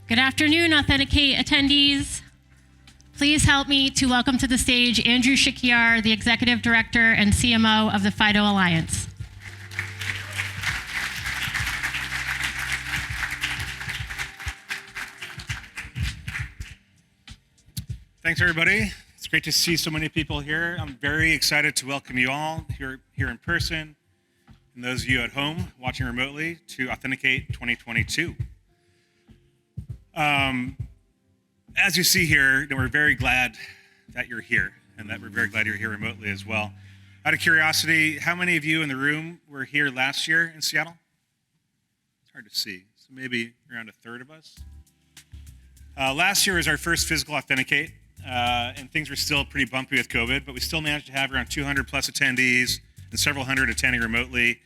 Good afternoon, Authenticate attendees. Please help me to welcome to the stage Andrew Shikiar, the Executive Director and CMO of the FIDO Alliance. Thanks, everybody. It's great to see so many people here. I'm very excited to welcome you all here in person, and those of you at home watching remotely, to Authenticate 2022. As you see here, we're very glad that you're here, and that we're very glad you're here remotely as well. Out of curiosity, how many of you in the room were here last year in Seattle? It's hard to see, so maybe around a third of us. Last year was our first physical Authenticate, and things were still pretty bumpy with COVID, but we still managed to have around 200 plus attendees and several hundred attending remotely.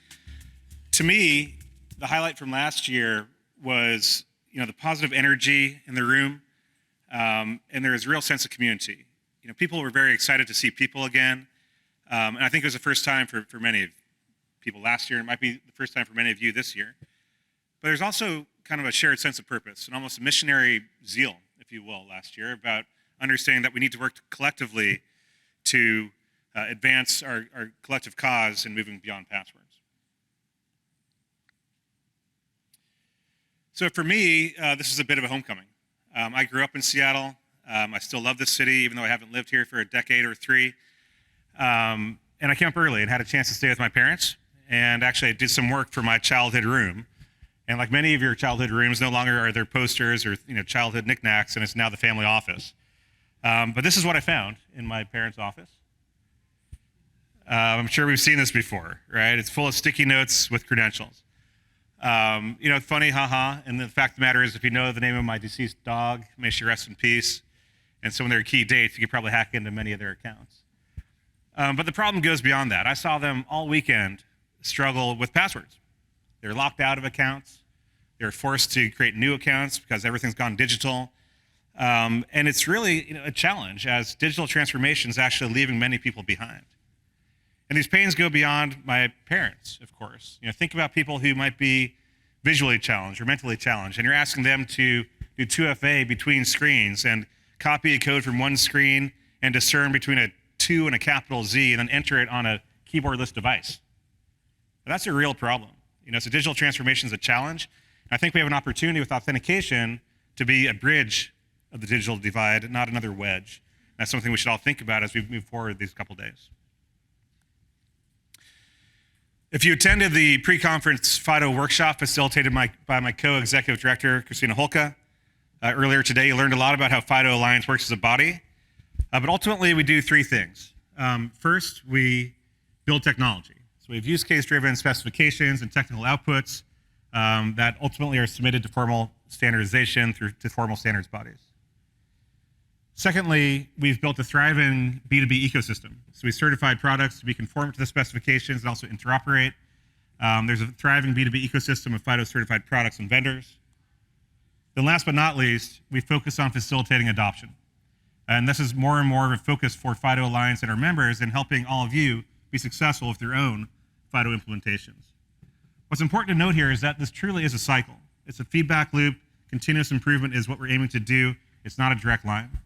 To me, the highlight from last year was the positive energy in the room, and there was a real sense of community. People were very excited to see people again, and I think it was the first time for many of people last year. It might be the first time for many of you this year. But there's also kind of a shared sense of purpose and almost a missionary zeal, if you will, last year about understanding that we need to work collectively to advance our collective cause and moving beyond passwords. So for me, this is a bit of a homecoming. I grew up in Seattle. I still love this city, even though I haven't lived here for a decade or three. And I came up early and had a chance to stay with my parents. And actually, I did some work for my childhood room. And like many of your childhood rooms, no longer are there posters or childhood knickknacks, and it's now the family office. But this is what I found in my parents' office. I'm sure we've seen this before, right? It's full of sticky notes with credentials. Funny, haha. And the fact of the matter is, if you know the name of my deceased dog, may she rest in peace, and some of their key dates, you could probably hack into many of their accounts. But the problem goes beyond that. I saw them all weekend struggle with passwords. They're locked out of accounts. They're forced to create new accounts because everything's gone digital. And it's really a challenge as digital transformation is actually leaving many people behind. And these pains go beyond my parents, of course. Think about people who might be visually challenged or mentally challenged, and you're asking them to do 2FA between screens and copy a code from one screen and discern between a 2 and a capital Z and then enter it on a keyboardless device. But that's a real problem. So digital transformation is a challenge. And I think we have an opportunity with authentication to be a bridge of the digital divide, not another wedge. That's something we should all think about as we move forward these couple days. If you attended the pre-conference FIDO workshop facilitated by my co-executive director, Christina Holka, earlier today, you learned a lot about how FIDO Alliance works as a body. But ultimately, we do three things. First, we build technology. So we have use case-driven specifications and technical outputs that ultimately are submitted to formal standardization to formal standards bodies. Secondly, we've built a thriving B2B ecosystem. So we certified products to be conform to the specifications and also interoperate. There's a thriving B2B ecosystem of FIDO certified products and vendors. Then last but not least, we focus on facilitating adoption. And this is more and more of a focus for FIDO Alliance and our members in helping all of you be successful with your own FIDO implementations. What's important to note here is that this truly is a cycle. It's a feedback loop. Continuous improvement is what we're aiming to do. It's not a direct line.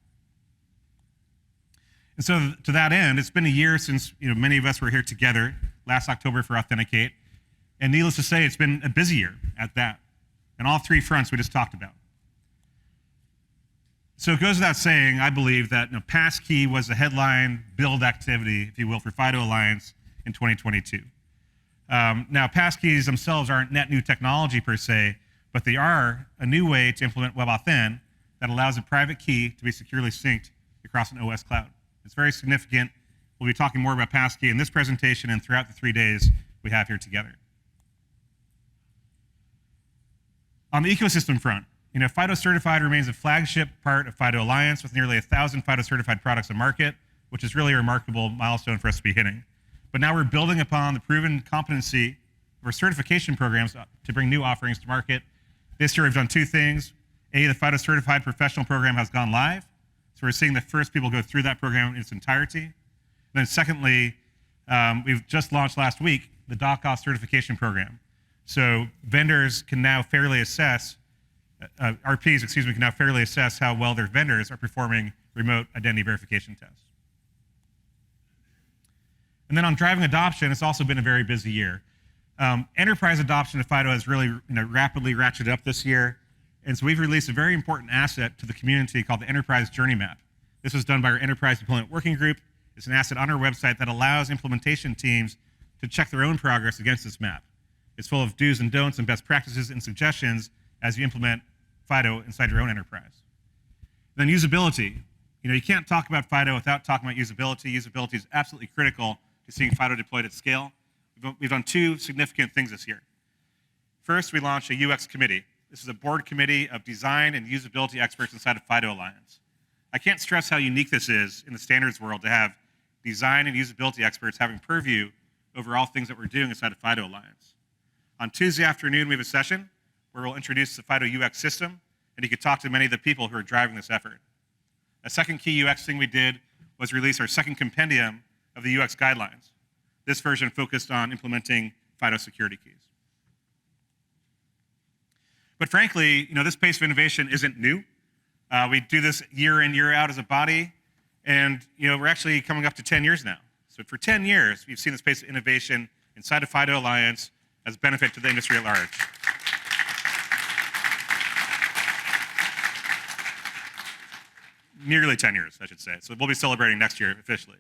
And so to that end, it's been a year since many of us were here together last October for Authenticate. And needless to say, it's been a busy year at that. And all three fronts we just talked about. So it goes without saying, I believe that Passkey was a headline build activity, if you will, for FIDO Alliance in 2022. Now, passkeys themselves aren't net new technology per se, but they are a new way to implement WebAuthn that allows a private key to be securely synced across an OS cloud. It's very significant. We'll be talking more about passkey in this presentation and throughout the 3 days we have here together. On the ecosystem front, FIDO Certified remains a flagship part of FIDO Alliance with nearly 1,000 FIDO Certified products in market, which is really a remarkable milestone for us to be hitting. But now we're building upon the proven competency of our certification programs to bring new offerings to market. This year we've done two things. The FIDO Certified Professional program has gone live. So we're seeing the first people go through that program in its entirety. And then secondly, we've just launched last week the DocOS certification program. So vendors can now fairly assess RPs, can now fairly assess how well their vendors are performing remote identity verification tests. And then on driving adoption, it's also been a very busy year. Enterprise adoption of FIDO has really rapidly ratcheted up this year. And so we've released a very important asset to the community called the Enterprise Journey Map. This was done by our Enterprise Deployment Working Group. It's an asset on our website that allows implementation teams to check their own progress against this map. It's full of do's and don'ts and best practices and suggestions as you implement FIDO inside your own enterprise. And then usability. You can't talk about FIDO without talking about usability. Usability is absolutely critical to seeing FIDO deployed at scale. We've done two significant things this year. First, we launched a UX committee. This is a board committee of design and usability experts inside of FIDO Alliance. I can't stress how unique this is in the standards world to have design and usability experts having purview over all things that we're doing inside of FIDO Alliance. On Tuesday afternoon, we have a session where we'll introduce the FIDO UX system, and you can talk to many of the people who are driving this effort. A second key UX thing we did was release our second compendium of the UX guidelines. This version focused on implementing FIDO security keys. But frankly, this pace of innovation isn't new. We do this year in, year out as a body, and we're actually coming up to 10 years now. So for 10 years, we've seen this pace of innovation inside of FIDO Alliance as a benefit to the industry at large. Nearly 10 years, I should say. So we'll be celebrating next year officially.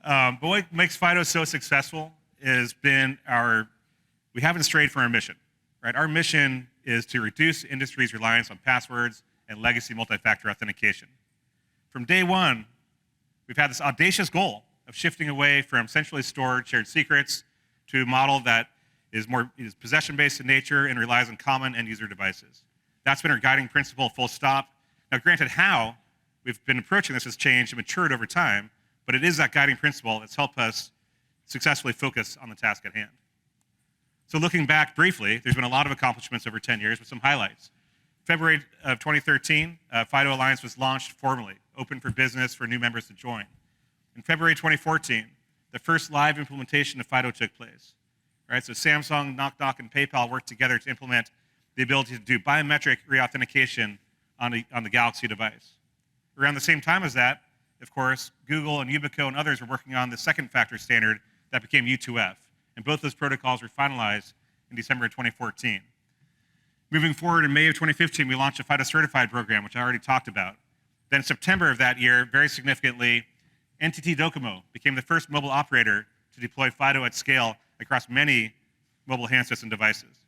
But what makes FIDO so successful has been we haven't strayed from our mission, right? Our mission is to reduce industry's reliance on passwords and legacy multi-factor authentication. From day one, we've had this audacious goal of shifting away from centrally stored shared secrets to a model that is possession-based in nature and relies on common end-user devices. That's been our guiding principle, full stop. Now, granted, how we've been approaching this has changed and matured over time, but it is that guiding principle that's helped us successfully focus on the task at hand. So looking back briefly, there's been a lot of accomplishments over 10 years with some highlights. February of 2013, FIDO Alliance was launched formally, open for business for new members to join. In February 2014, the first live implementation of FIDO took place. Right, so Samsung, Knock Knock, and PayPal worked together to implement the ability to do biometric reauthentication on the Galaxy device. Around the same time as that, of course, Google and Yubico and others were working on the second factor standard that became U2F, and both those protocols were finalized in December of 2014. Moving forward, in May of 2015, we launched a FIDO Certified program, which I already talked about. Then in September of that year, very significantly, NTT Docomo became the first mobile operator to deploy FIDO at scale across many mobile handsets and devices.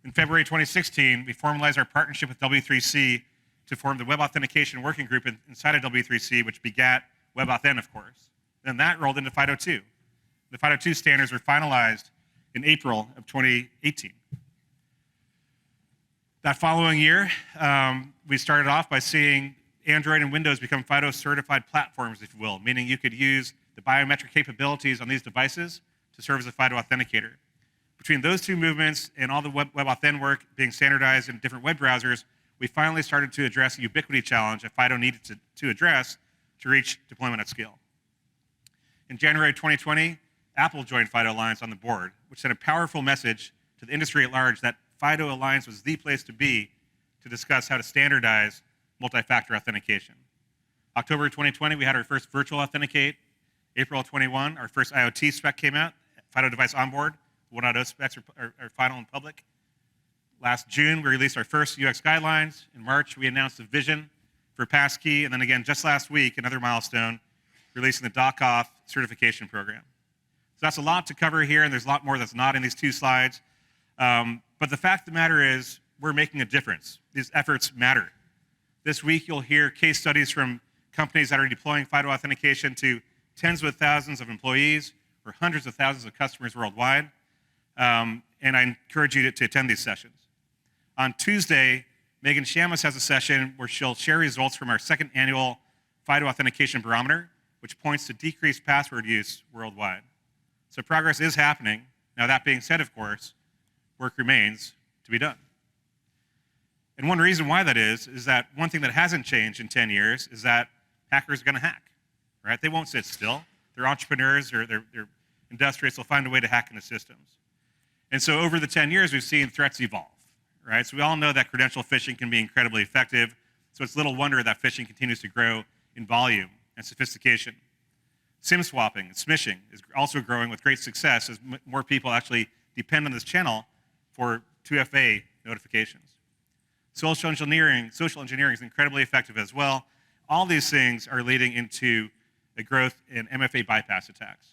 In February 2016, we formalized our partnership with W3C to form the Web Authentication Working Group inside of W3C, which begat WebAuthn, of course. Then that rolled into FIDO 2. The FIDO 2 standards were finalized in April of 2018. That following year, we started off by seeing Android and Windows become FIDO certified platforms, if you will, meaning you could use the biometric capabilities on these devices to serve as a FIDO authenticator. Between those two movements and all the WebAuthn work being standardized in different web browsers, we finally started to address the ubiquity challenge that FIDO needed to address to reach deployment at scale. In January 2020, Apple joined FIDO Alliance on the board, which sent a powerful message to the industry at large that FIDO Alliance was the place to be to discuss how to standardize multi-factor authentication. October 2020, we had our first virtual Authenticate. April 21, our first IoT spec came out, FIDO Device Onboard. 1.0 specs are final and public. Last June, we released our first UX guidelines. In March, we announced a vision for Passkey, and then again, just last week, another milestone, releasing the DocAuth certification program. So that's a lot to cover here, and there's a lot more that's not in these two slides. But the fact of the matter is, we're making a difference. These efforts matter. This week, you'll hear case studies from companies that are deploying FIDO authentication to tens of thousands of employees or hundreds of thousands of customers worldwide. And I encourage you to attend these sessions. On Tuesday, Megan Shamus has a session where she'll share results from our second annual FIDO Authentication Barometer, which points to decreased password use worldwide. So progress is happening. Now, that being said, of course, work remains to be done. And one reason why that is that one thing that hasn't changed in 10 years is that hackers are going to hack, right? They won't sit still. They're entrepreneurs, or they're industrious. They'll find a way to hack into systems. And so over the 10 years, we've seen threats evolve, right? So we all know that credential phishing can be incredibly effective, so it's little wonder that phishing continues to grow in volume and sophistication. SIM swapping and smishing is also growing with great success as more people actually depend on this channel for 2FA notifications. Social engineering is incredibly effective as well. All these things are leading into a growth in MFA bypass attacks.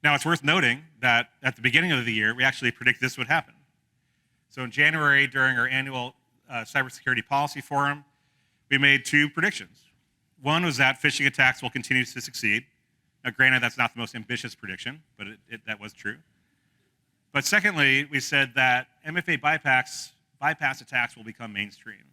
Now, it's worth noting that at the beginning of the year, we actually predicted this would happen. So in January, during our annual cybersecurity policy forum, we made two predictions. One was that phishing attacks will continue to succeed. Now, granted, that's not the most ambitious prediction, but that was true. But secondly, we said that MFA bypass attacks will become mainstream.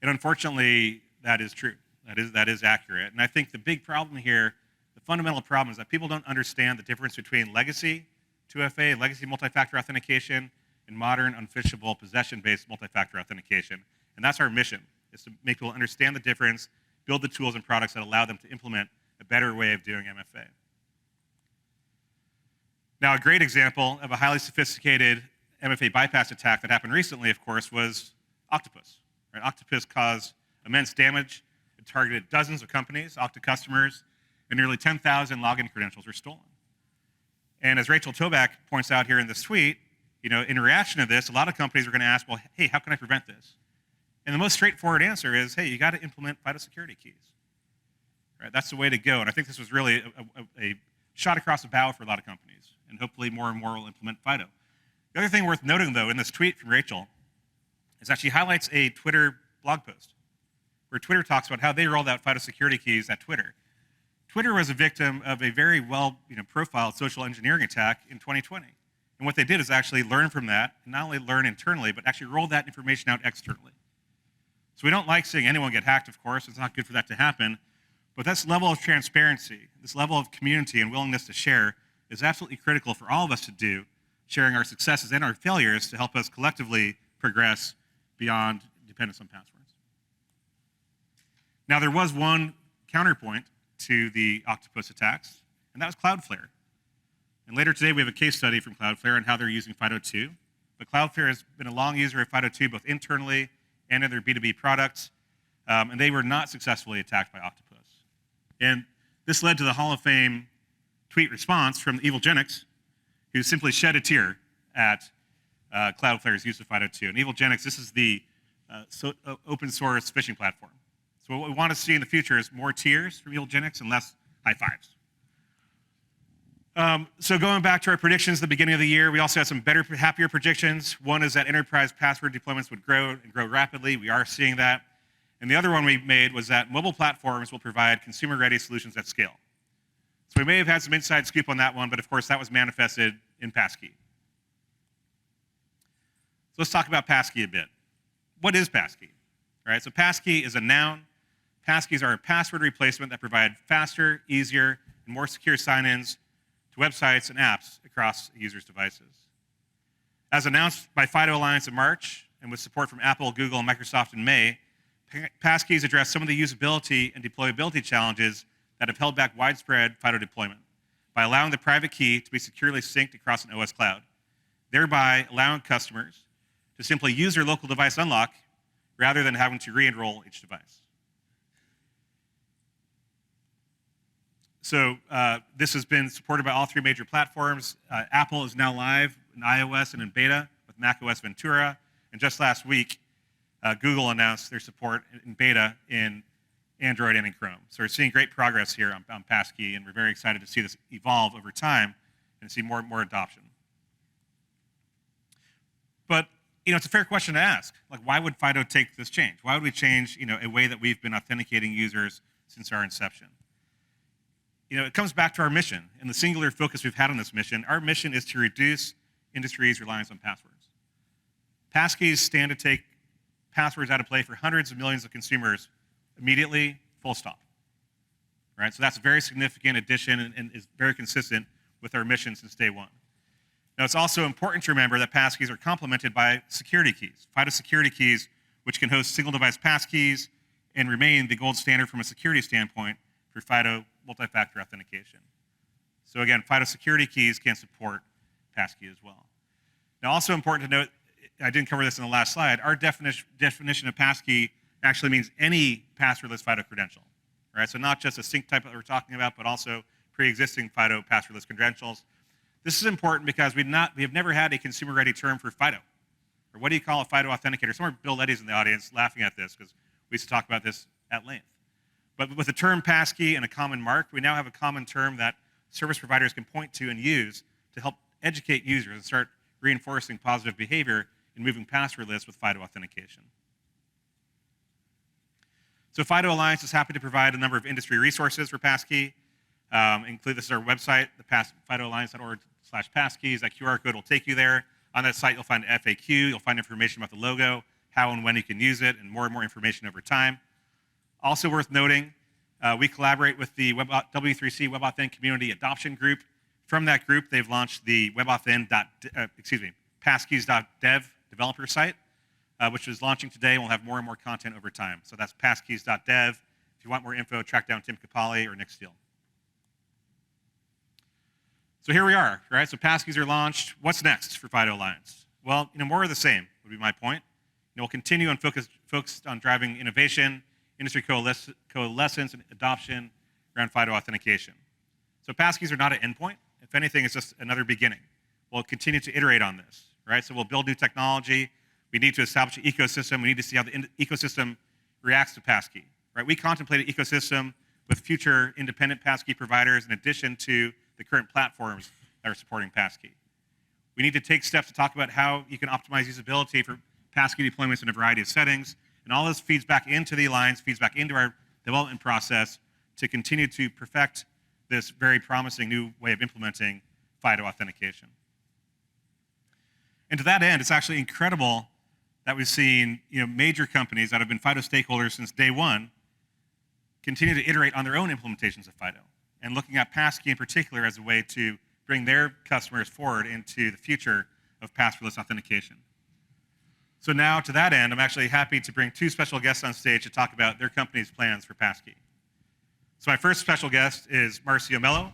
And unfortunately, that is true. That is accurate. And I think the big problem here, the fundamental problem, is that people don't understand the difference between legacy 2FA, legacy multi-factor authentication, and modern unphishable possession-based multi-factor authentication. And that's our mission, is to make people understand the difference, build the tools and products that allow them to implement a better way of doing MFA. Now, a great example of a highly sophisticated MFA bypass attack that happened recently, of course, was Octopus. Right? Octopus caused immense damage. It targeted dozens of companies, Okta customers, and nearly 10,000 login credentials were stolen. And as Rachel Toback points out here in this tweet, in reaction to this, a lot of companies are going to ask, well, hey, how can I prevent this? And the most straightforward answer is, hey, you got to implement FIDO security keys. Right? That's the way to go. And I think this was really a shot across the bow for a lot of companies. And hopefully more and more will implement FIDO. The other thing worth noting, though, in this tweet from Rachel, is that she highlights a Twitter blog post where Twitter talks about how they rolled out FIDO security keys at Twitter. Twitter was a victim of a very well profiled social engineering attack in 2020. And what they did is actually learn from that, and not only learn internally, but actually roll that information out externally. So we don't like seeing anyone get hacked, of course. It's not good for that to happen. But this level of transparency, this level of community and willingness to share is absolutely critical for all of us to do, sharing our successes and our failures to help us collectively progress beyond dependence on passwords. Now, there was one counterpoint to the Octopus attacks, and that was Cloudflare. And later today, we have a case study from Cloudflare on how they're using FIDO2. But Cloudflare has been a long user of FIDO2 both internally and in their B2B products, and they were not successfully attacked by Octopus. And this led to the Hall of Fame tweet response from Evilgenix, who simply shed a tear at Cloudflare's use of FIDO2. And Evilgenix, this is the open source phishing platform. So what we want to see in the future is more tears from Evilgenix and less high fives. So going back to our predictions at the beginning of the year, we also had some better, happier predictions. One is that enterprise password deployments would grow and grow rapidly. We are seeing that. And the other one we made was that mobile platforms will provide consumer-ready solutions at scale. So we may have had some inside scoop on that one, but of course that was manifested in Passkey. So let's talk about Passkey a bit. What is Passkey? Right, so Passkey is a noun. Passkeys are a password replacement that provide faster, easier, and more secure sign-ins to websites and apps across a user's devices. As announced by FIDO Alliance in March, and with support from Apple, Google, and Microsoft in May, Passkeys address some of the usability and deployability challenges that have held back widespread FIDO deployment by allowing the private key to be securely synced across an OS cloud, thereby allowing customers to simply use their local device unlock rather than having to re-enroll each device. So this has been supported by all three major platforms. Apple is now live in iOS and in beta with macOS Ventura. And just last week, Google announced their support in beta in Android and in Chrome. So we're seeing great progress here on Passkey, and we're very excited to see this evolve over time and see more and more adoption. But it's a fair question to ask. Like, why would FIDO take this change? Why would we change a way that we've been authenticating users since our inception? It comes back to our mission and the singular focus we've had on this mission. Our mission is to reduce industry's reliance on passwords. Passkeys stand to take passwords out of play for hundreds of millions of consumers immediately, full stop. Right? So that's a very significant addition and is very consistent with our mission since day one. Now, it's also important to remember that passkeys are complemented by security keys, FIDO security keys, which can host single device passkeys and remain the gold standard from a security standpoint for FIDO multi-factor authentication. So again, FIDO security keys can support Passkey as well. Now, also important to note, I didn't cover this in the last slide, our definition of passkey actually means any passwordless FIDO credential, right? So not just a sync type that we're talking about, but also pre-existing FIDO passwordless credentials. This is important because we have never had a consumer-ready term for FIDO. Or what do you call a FIDO authenticator? Some of Bill Eddy's in the audience laughing at this because we used to talk about this at length. But with the term passkey and a common mark, we now have a common term that service providers can point to and use to help educate users and start reinforcing positive behavior in moving passwordless with FIDO authentication. So FIDO Alliance is happy to provide a number of industry resources for passkey. This is our website, the FIDOalliance.org/passkeys. That QR code will take you there. On that site, you'll find an FAQ. You'll find information about the logo, how and when you can use it, and more information over time. Also worth noting, we collaborate with the W3C WebAuthn community adoption group. From that group, they've launched the passkeys.dev developer site, which is launching today and will have more and more content over time. So that's passkeys.dev. If you want more info, track down Tim Capali or Nick Steele. So here we are, right? So passkeys are launched. What's next for FIDO Alliance? Well, more of the same would be my point. We'll continue and focused on driving innovation, industry coalescence, and adoption around FIDO authentication. So passkeys are not an endpoint. If anything, it's just another beginning. We'll continue to iterate on this, right? So we'll build new technology. We need to establish an ecosystem. We need to see how the ecosystem reacts to passkey, right? We contemplate an ecosystem with future independent passkey providers in addition to the current platforms that are supporting passkey. We need to take steps to talk about how you can optimize usability for passkey deployments in a variety of settings, and all this feeds back into the Alliance, feeds back into our development process to continue to perfect this very promising new way of implementing FIDO authentication. And to that end, it's actually incredible that we've seen major companies that have been FIDO stakeholders since day one continue to iterate on their own implementations of FIDO, and looking at passkey in particular as a way to bring their customers forward into the future of passwordless authentication. So now, to that end, I'm actually happy to bring two special guests on stage to talk about their company's plans for passkey. So my first special guest is Marcio Mello.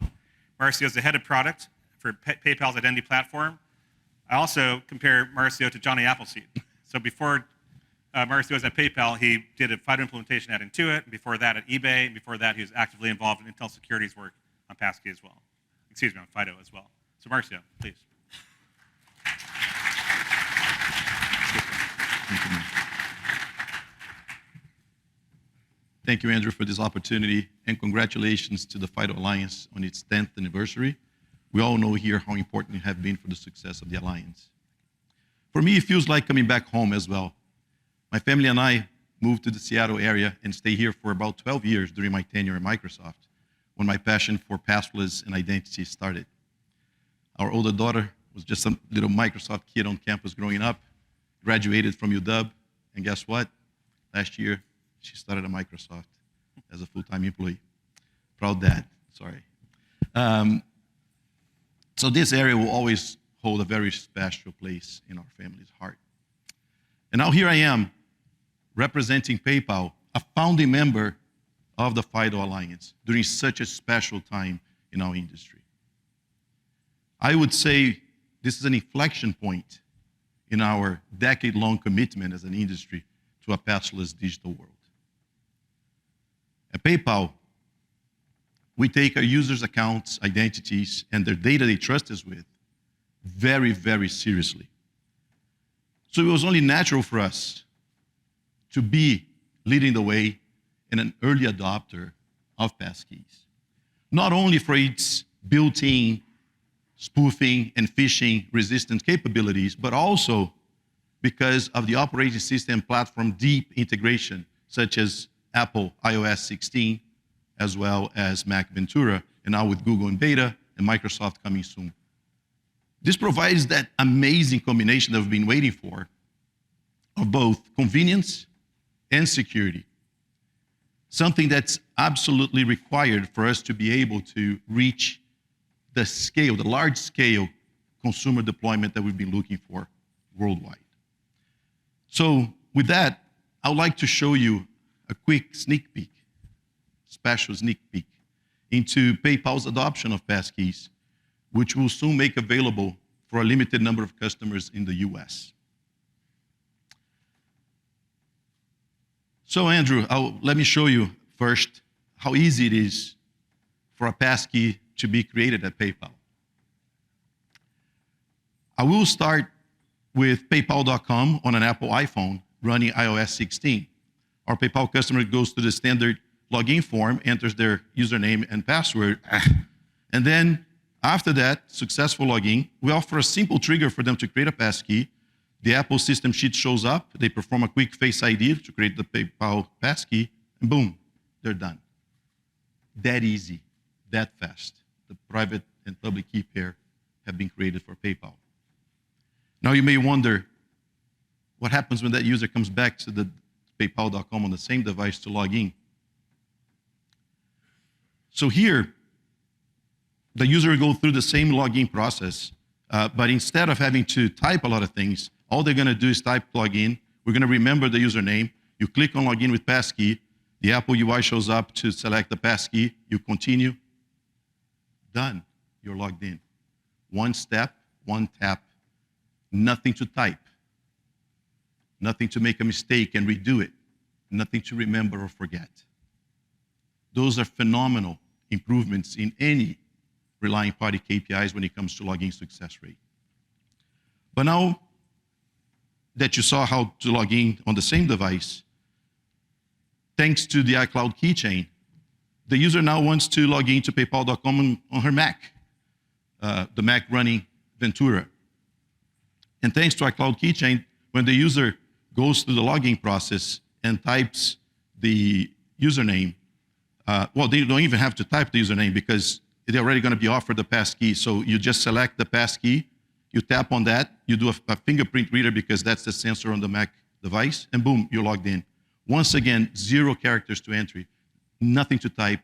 Marcio is the head of product for PayPal's identity platform. I also compare Marcio to Johnny Appleseed. So before Marcio was at PayPal, he did a FIDO implementation at Intuit, and before that at eBay, and before that he was actively involved in Intel Security's work on passkey as well. Excuse me, on FIDO as well. So Marcio, please. Thank you, Andrew, for this opportunity, and congratulations to the FIDO Alliance on its 10th anniversary. We all know here how important you have been for the success of the Alliance. For me, it feels like coming back home as well. My family and I moved to the Seattle area and stayed here for about 12 years during my tenure at Microsoft, when my passion for passwords and identity started. Our older daughter was just some little Microsoft kid on campus growing up, graduated from UW, and guess what? Last year, she started at Microsoft as a full-time employee. Proud dad, sorry. So this area will always hold a very special place in our family's heart. And now here I am, representing PayPal, a founding member of the FIDO Alliance during such a special time in our industry. I would say this is an inflection point in our decade-long commitment as an industry to a passwordless digital world. At PayPal, we take our users' accounts, identities, and their data they trust us with very, very seriously. So it was only natural for us to be leading the way and an early adopter of passkeys. Not only for its built-in spoofing and phishing resistant capabilities, but also because of the operating system platform deep integration, such as Apple iOS 16, as well as Mac Ventura, and now with Google in beta and Microsoft coming soon. This provides that amazing combination that we've been waiting for of both convenience and security. Something that's absolutely required for us to be able to reach the scale, the large scale consumer deployment that we've been looking for worldwide. So with that, I would like to show you a quick sneak peek, special sneak peek into PayPal's adoption of passkeys, which will soon make available for a limited number of customers in the US. So Andrew, let me show you first how easy it is for a passkey to be created at PayPal. I will start with paypal.com on an Apple iPhone running iOS 16. Our PayPal customer goes to the standard login form, enters their username and password, and then after that successful login, we offer a simple trigger for them to create a passkey. The Apple system sheet shows up, they perform a quick Face ID to create the PayPal passkey, and boom, they're done. That easy, that fast. The private and public key pair have been created for PayPal. Now you may wonder, what happens when that user comes back to the paypal.com on the same device to log in? So here, the user will go through the same login process, but instead of having to type a lot of things, all they're gonna do is type login. We're gonna remember the username. You click on login with passkey. The Apple UI shows up to select the passkey. You continue. Done. You're logged in. One step, one tap. Nothing to type. Nothing to make a mistake and redo it. Nothing to remember or forget. Those are phenomenal improvements in any relying party KPIs when it comes to login success rate. But now that you saw how to log in on the same device, thanks to the iCloud keychain, the user now wants to log in to paypal.com on her Mac, the Mac running Ventura. And thanks to iCloud keychain, when the user goes through the login process and types the username, well, they don't even have to type the username because they're already going to be offered the passkey. So you just select the passkey, you tap on that, you do a fingerprint reader because that's the sensor on the Mac device, and boom, you're logged in. Once again, 0 characters to entry, nothing to type,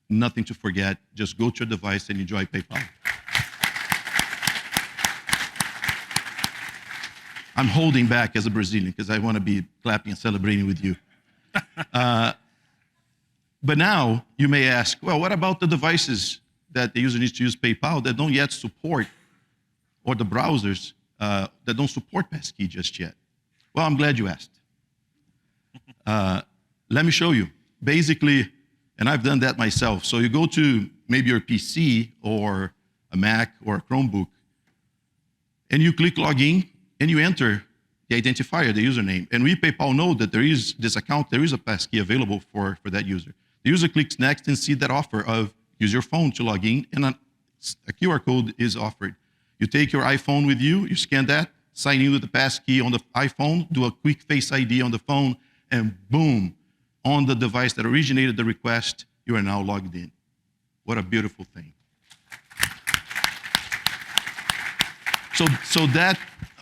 nothing to forget. Just go to your device and enjoy PayPal. I'm holding back as a Brazilian because I want to be clapping and celebrating with you. But now you may ask, well, what about the devices that the user needs to use PayPal that don't yet support, or the browsers that don't support passkey just yet? Well, I'm glad you asked. Let me show you. Basically, and I've done that myself. So you go to maybe your PC or a Mac or a Chromebook, and you click login, and you enter the identifier, the username. And we PayPal know that there is this account, there is a passkey available for that user. The user clicks next and see that offer of use your phone to log in, and a QR code is offered. You take your iPhone with you, you scan that, sign in with the passkey on the iPhone, do a quick Face ID on the phone, and boom, on the device that originated the request, you are now logged in. What a beautiful thing. So that,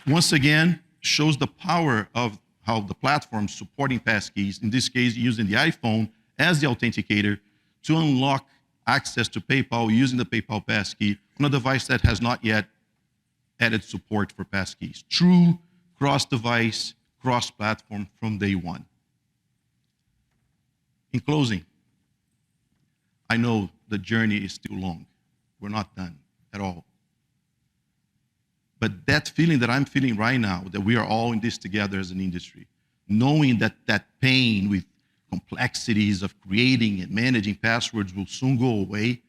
once again, shows the power of how the platform supporting passkeys, in this case using the iPhone as the authenticator to unlock access to PayPal using the PayPal passkey on a device that has not yet added support for passkeys. True cross-device, cross-platform from day one. In closing, I know the journey is still long. We're not done at all. But that feeling that I'm feeling right now, that we are all in this together as an industry, knowing that that pain with complexities of creating and managing passwords will soon go away,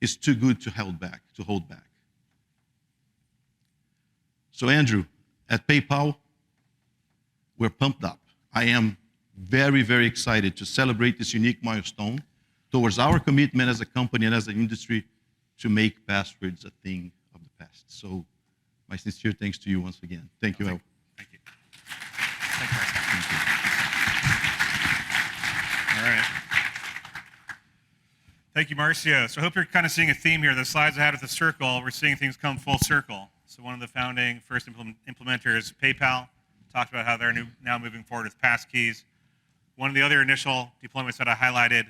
is too good to hold back. So Andrew, at PayPal, we're pumped up. I am very, very excited to celebrate this unique milestone towards our commitment as a company and as an industry to make passwords a thing of the past. So my sincere thanks to you once again. Thank you, El. Thank you. Thank you. All right. Thank you, Marcio. So I hope you're kind of seeing a theme here. The slides I had with the circle, we're seeing things come full circle. So one of the founding first implementers, PayPal, talked about how they're now moving forward with passkeys. One of the other initial deployments that I highlighted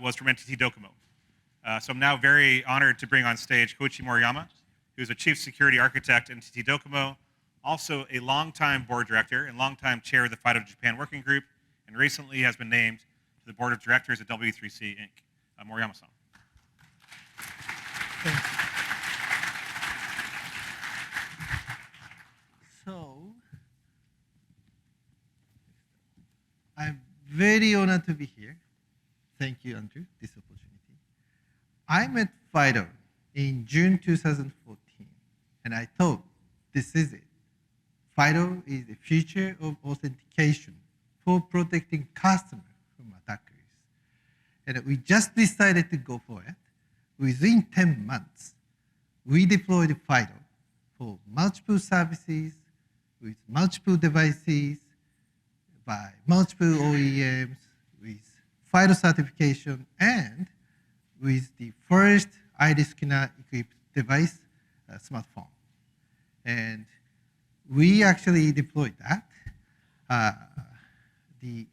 was from NTT Docomo. So I'm now very honored to bring on stage Koichi Moriyama, who's a chief security architect at NTT Docomo, also a longtime board director and longtime chair of the FIDO Japan Working Group, and recently has been named to the board of directors at W3C Inc. Moriyama-san. very honored to be here. Thank you, Andrew, this opportunity. I met FIDO in June 2014, and I thought, this is it. FIDO is the future of authentication for protecting customers from attackers. And we just decided to go for it. Within 10 months, we deployed FIDO for multiple services, with multiple devices, by multiple OEMs, with FIDO certification, and with the first ID scanner-equipped device, smartphone. And we actually deployed that. The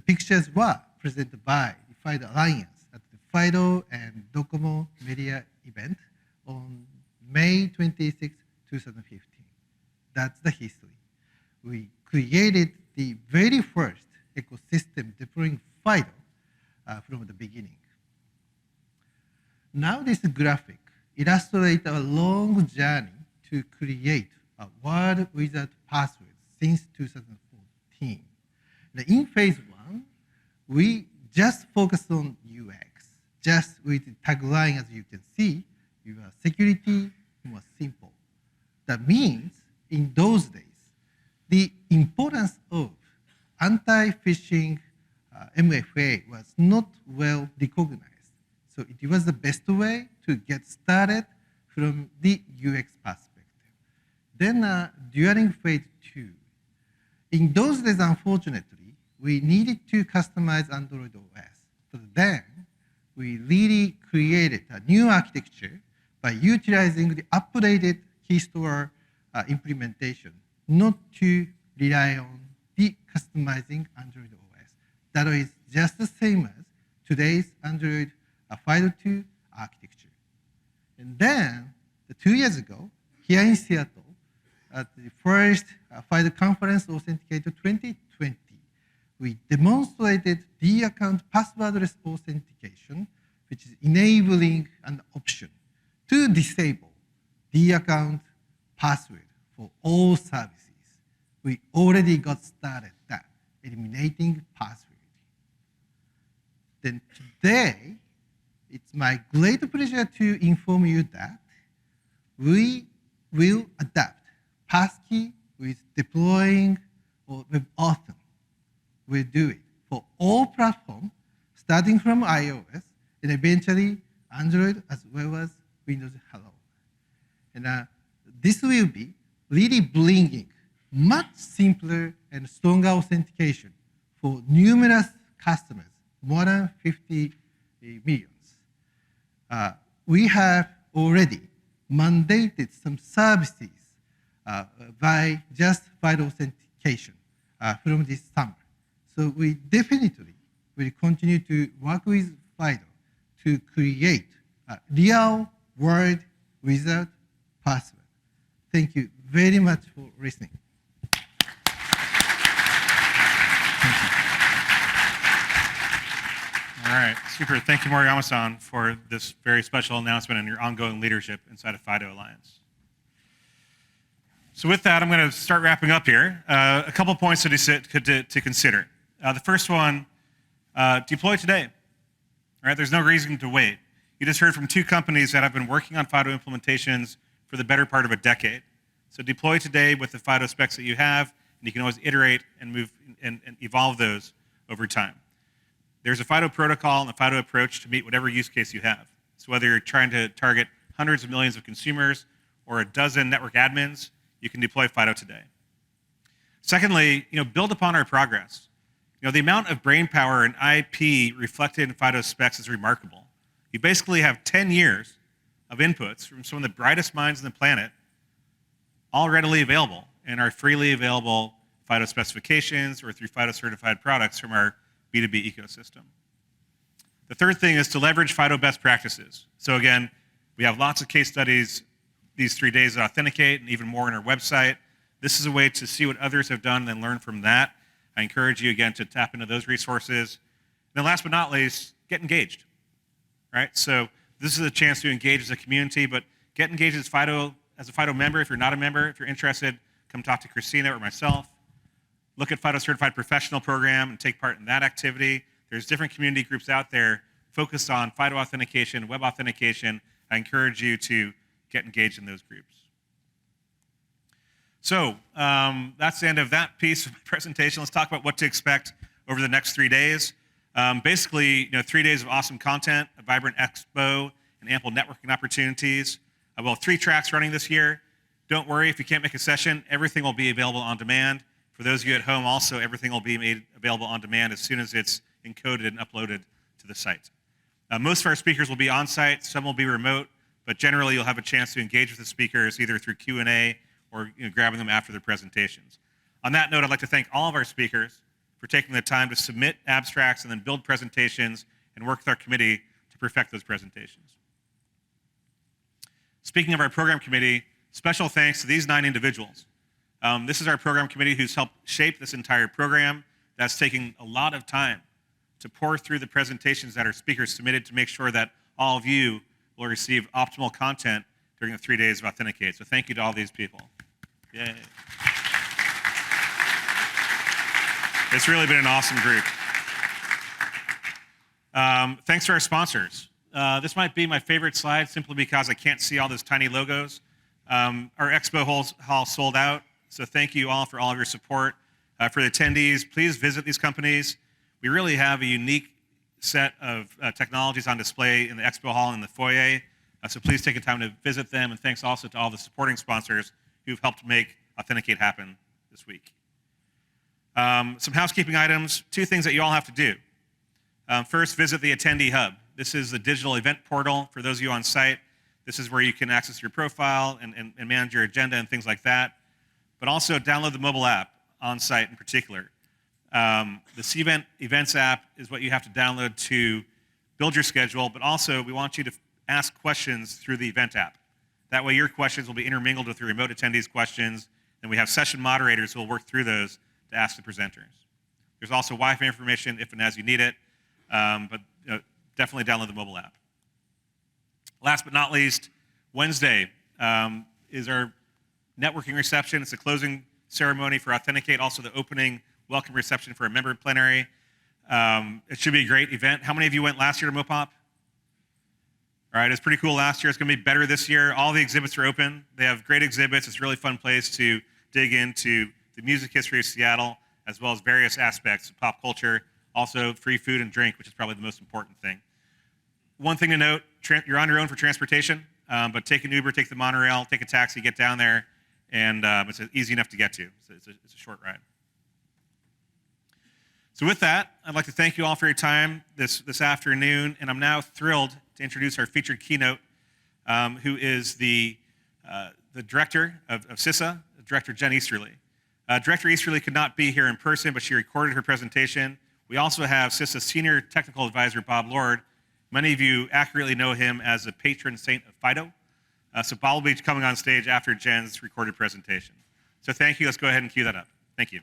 pictures were presented by the FIDO Alliance at the FIDO and Docomo Media event on May 26, 2015. That's the history. We created the very first ecosystem deploying FIDO from the beginning. Now this graphic illustrates a long journey to create a word without password since 2014. Now in phase one, we just focused on UX, just with the tagline, as you can see, your security more simple. That means in those days, the importance of anti-phishing MFA was not well recognized. So it was the best way to get started from the UX perspective. Then during phase two, in those days, unfortunately, we needed to customize Android OS. So then we really created a new architecture by utilizing the updated key store implementation, not to rely on the customizing Android OS. That is just the same as today's Android FIDO2 architecture. And then 2 years ago, here in Seattle, at the first FIDO conference, Authenticate 2020, we demonstrated the account passwordless authentication, which is enabling an option to disable the account password for all services. We already got started that, eliminating password. Then today, it's my great pleasure to inform you that we will adapt passkey with deploying or WebAuthn. We'll do it for all platforms, starting from iOS and eventually Android as well as Windows Hello. And this will be really bringing much simpler and stronger authentication for numerous customers, more than 50 millions. We have already mandated some services by just FIDO authentication from this summer. So we definitely will continue to work with FIDO to create a real world without password. Thank you very much for listening. All right, super. Thank you, Moriyama-san, for this very special announcement and your ongoing leadership inside of FIDO Alliance. So with that, I'm going to start wrapping up here. A couple points to consider. The first one, deploy today. All right, there's no reason to wait. You just heard from two companies that have been working on FIDO implementations for the better part of a decade. So deploy today with the FIDO specs that you have, and you can always iterate and move and evolve those over time. There's a FIDO protocol and a FIDO approach to meet whatever use case you have. So whether you're trying to target hundreds of millions of consumers or a dozen network admins, you can deploy FIDO today. Secondly, build upon our progress. The amount of brain power and IP reflected in FIDO specs is remarkable. You basically have 10 years of inputs from some of the brightest minds on the planet, all readily available in our freely available FIDO specifications or through FIDO certified products from our B2B ecosystem. The third thing is to leverage FIDO best practices. So again, we have lots of case studies these 3 days at Authenticate and even more on our website. This is a way to see what others have done and then learn from that. I encourage you again to tap into those resources. And then last but not least, get engaged, right? So this is a chance to engage as a community, but get engaged as a FIDO member. If you're not a member, if you're interested, come talk to Christina or myself. look at FIDO Certified Professional Program and take part in that activity. There's different community groups out there focused on FIDO authentication, web authentication. I encourage you to get engaged in those groups. So that's the end of that piece of my presentation. Let's talk about what to expect over the next 3 days. Basically, 3 days of awesome content, a vibrant expo, and ample networking opportunities. We'll have 3 tracks running this year. Don't worry if you can't make a session, everything will be available on demand. For those of you at home also, everything will be made available on demand as soon as it's encoded and uploaded to the site. Most of our speakers will be on site, some will be remote, but generally you'll have a chance to engage with the speakers either through Q&A or grabbing them after their presentations. On that note, I'd like to thank all of our speakers for taking the time to submit abstracts and then build presentations and work with our committee to perfect those presentations. Speaking of our program committee, special thanks to these 9 individuals. This is our program committee who's helped shape this entire program. That's taking a lot of time to pour through the presentations that our speakers submitted to make sure that all of you will receive optimal content during the 3 days of Authenticate. So thank you to all these people. Yay. It's really been an awesome group. Thanks to our sponsors. This might be my favorite slide simply because I can't see all those tiny logos. Our expo hall sold out, so thank you all for all of your support. For the attendees, please visit these companies. We really have a unique set of technologies on display in the expo hall and the foyer, so please take the time to visit them, and thanks also to all the supporting sponsors who've helped make Authenticate happen this week. Some housekeeping items, 2 things that you all have to do. First, visit the Attendee Hub. This is the digital event portal for those of you on site. This is where you can access your profile and manage your agenda and things like that. But also download the mobile app on site in particular. The Cvent Events app is what you have to download to build your schedule, but also we want you to ask questions through the event app. That way your questions will be intermingled with your remote attendees' questions, and we have session moderators who will work through those to ask the presenters. There's also Wi-Fi information if and as you need it, but definitely download the mobile app. Last but not least, Wednesday is our networking reception. It's the closing ceremony for Authenticate, also the opening welcome reception for a member plenary. It should be a great event. How many of you went last year to MoPop? All right, it's pretty cool last year. It's going to be better this year. All the exhibits are open. They have great exhibits. It's a really fun place to dig into the music history of Seattle, as well as various aspects of pop culture. Also, free food and drink, which is probably the most important thing. One thing to note, you're on your own for transportation, but take an Uber, take the monorail, take a taxi, get down there, and it's easy enough to get to. So it's a short ride. So with that, I'd like to thank you all for your time this afternoon, and I'm now thrilled to introduce our featured keynote, who is the director of CISA, Director Jen Easterly. Director Easterly could not be here in person, but she recorded her presentation. We also have CISA Senior Technical Advisor Bob Lord. Many of you accurately know him as the patron saint of FIDO. So Bob will be coming on stage after Jen's recorded presentation. So thank you. Let's go ahead and cue that up. Thank you.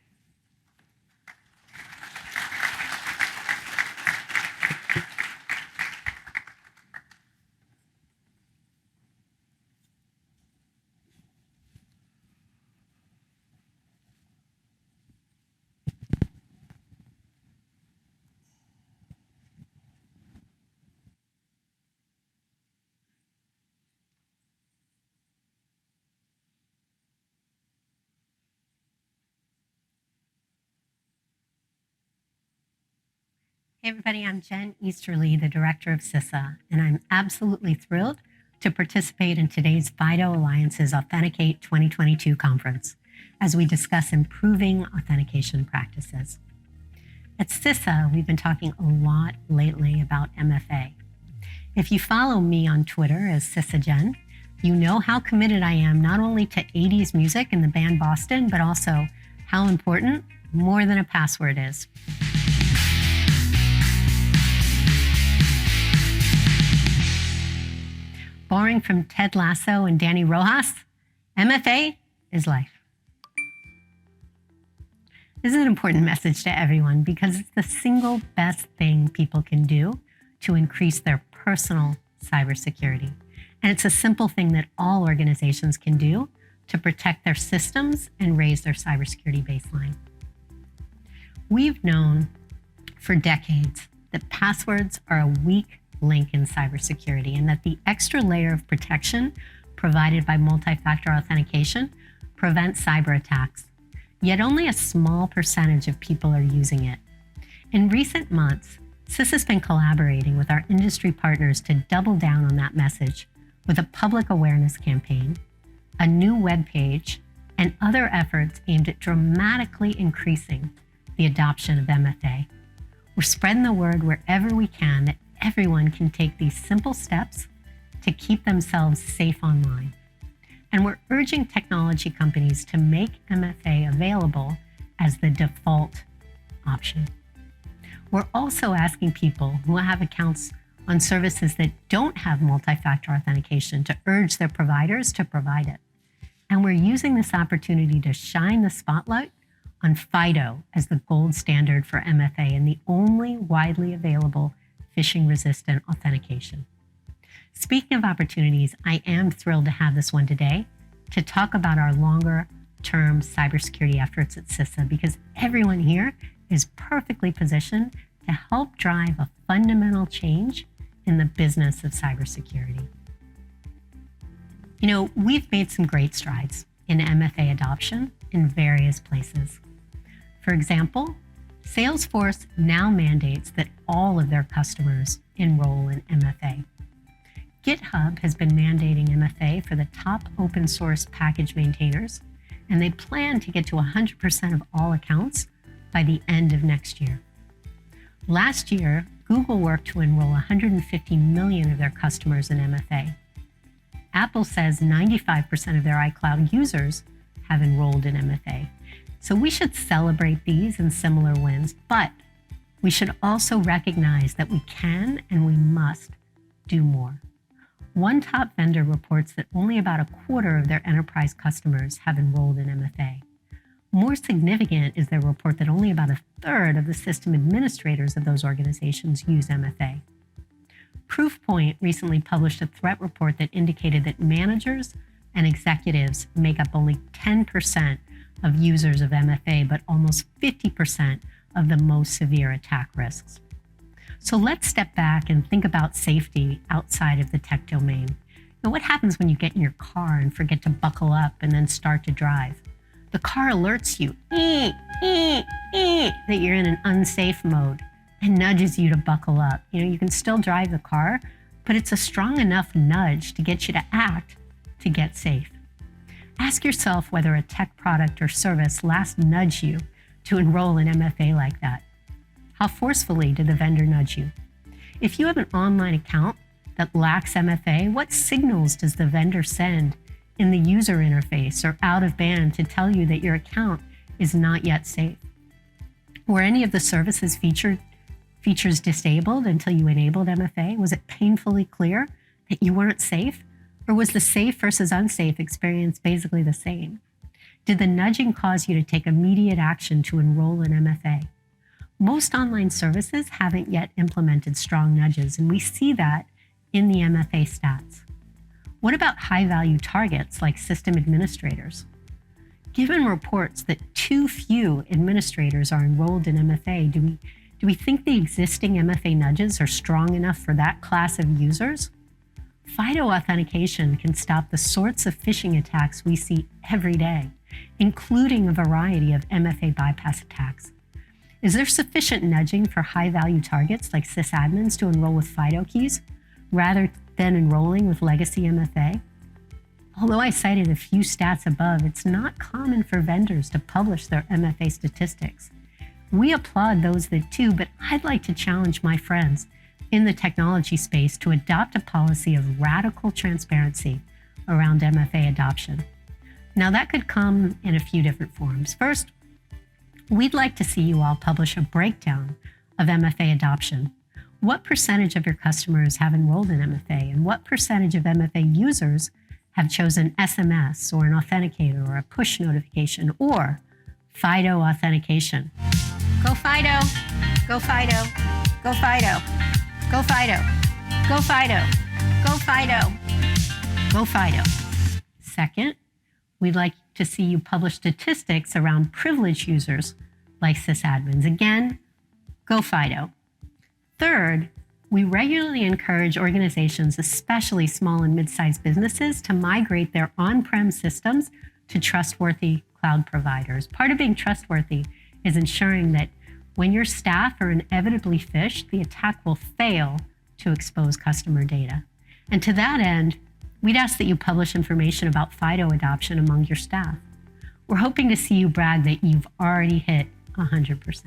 Hey everybody, I'm Jen Easterly, the director of CISA, and I'm absolutely thrilled to participate in today's FIDO Alliance's Authenticate 2022 conference as we discuss improving authentication practices. At CISA, we've been talking a lot lately about MFA. If you follow me on Twitter as CISA Jen, you know how committed I am not only to 80s music and the band Boston, but also how important more than a password is. Borrowing from Ted Lasso and Danny Rojas, MFA is life. This is an important message to everyone because it's the single best thing people can do to increase their personal cybersecurity. And it's a simple thing that all organizations can do to protect their systems and raise their cybersecurity baseline. We've known for decades that passwords are a weak link in cybersecurity and that the extra layer of protection provided by multi-factor authentication prevents cyber attacks. Yet only a small percentage of people are using it. In recent months, CISA has been collaborating with our industry partners to double down on that message with a public awareness campaign, a new webpage, and other efforts aimed at dramatically increasing the adoption of MFA. We're spreading the word wherever we can that everyone can take these simple steps to keep themselves safe online. And we're urging technology companies to make MFA available as the default option. We're also asking people who have accounts on services that don't have multi-factor authentication to urge their providers to provide it. And we're using this opportunity to shine the spotlight on FIDO as the gold standard for MFA and the only widely available phishing-resistant authentication. Speaking of opportunities, I am thrilled to have this one today to talk about our longer-term cybersecurity efforts at CISA because everyone here is perfectly positioned to help drive a fundamental change in the business of cybersecurity. You know, we've made some great strides in MFA adoption in various places. For example, Salesforce now mandates that all of their customers enroll in MFA. GitHub has been mandating MFA for the top open source package maintainers, and they plan to get to 100% of all accounts by the end of next year. Last year, Google worked to enroll 150 million of their customers in MFA. Apple says 95% of their iCloud users have enrolled in MFA. So we should celebrate these and similar wins, but we should also recognize that we can and we must do more. One top vendor reports that only about a quarter of their enterprise customers have enrolled in MFA. More significant is their report that only about a third of the system administrators of those organizations use MFA. Proofpoint recently published a threat report that indicated that managers and executives make up only 10% of users of MFA, but almost 50% of the most severe attack risks. So let's step back and think about safety outside of the tech domain. Now, what happens when you get in your car and forget to buckle up and then start to drive? The car alerts you that you're in an unsafe mode and nudges you to buckle up. You know, you can still drive the car, but it's a strong enough nudge to get you to act to get safe. Ask yourself whether a tech product or service last nudged you to enroll in MFA like that. How forcefully did the vendor nudge you? If you have an online account that lacks MFA, what signals does the vendor send in the user interface or out of band to tell you that your account is not yet safe? Were any of the services features disabled until you enabled MFA? Was it painfully clear that you weren't safe? Or was the safe versus unsafe experience basically the same? Did the nudging cause you to take immediate action to enroll in MFA? Most online services haven't yet implemented strong nudges, and we see that in the MFA stats. What about high-value targets like system administrators? Given reports that too few administrators are enrolled in MFA, do we think the existing MFA nudges are strong enough for that class of users? FIDO authentication can stop the sorts of phishing attacks we see every day, including a variety of MFA bypass attacks. Is there sufficient nudging for high-value targets like sysadmins to enroll with FIDO keys rather than enrolling with legacy MFA? Although I cited a few stats above, it's not common for vendors to publish their MFA statistics. We applaud those that do, but I'd like to challenge my friends in the technology space to adopt a policy of radical transparency around MFA adoption. Now, that could come in a few different forms. First, we'd like to see you all publish a breakdown of MFA adoption. What percentage of your customers have enrolled in MFA, and what percentage of MFA users have chosen SMS or an authenticator or a push notification or FIDO authentication? Go FIDO, go FIDO, go FIDO, go FIDO, go FIDO, go FIDO, go FIDO. Second, we'd like to see you publish statistics around privileged users like sysadmins. Again, go FIDO. Third, we regularly encourage organizations, especially small and mid-sized businesses, to migrate their on-prem systems to trustworthy cloud providers. Part of being trustworthy is ensuring that when your staff are inevitably phished, the attack will fail to expose customer data. And to that end, we'd ask that you publish information about FIDO adoption among your staff. We're hoping to see you brag that you've already hit 100%.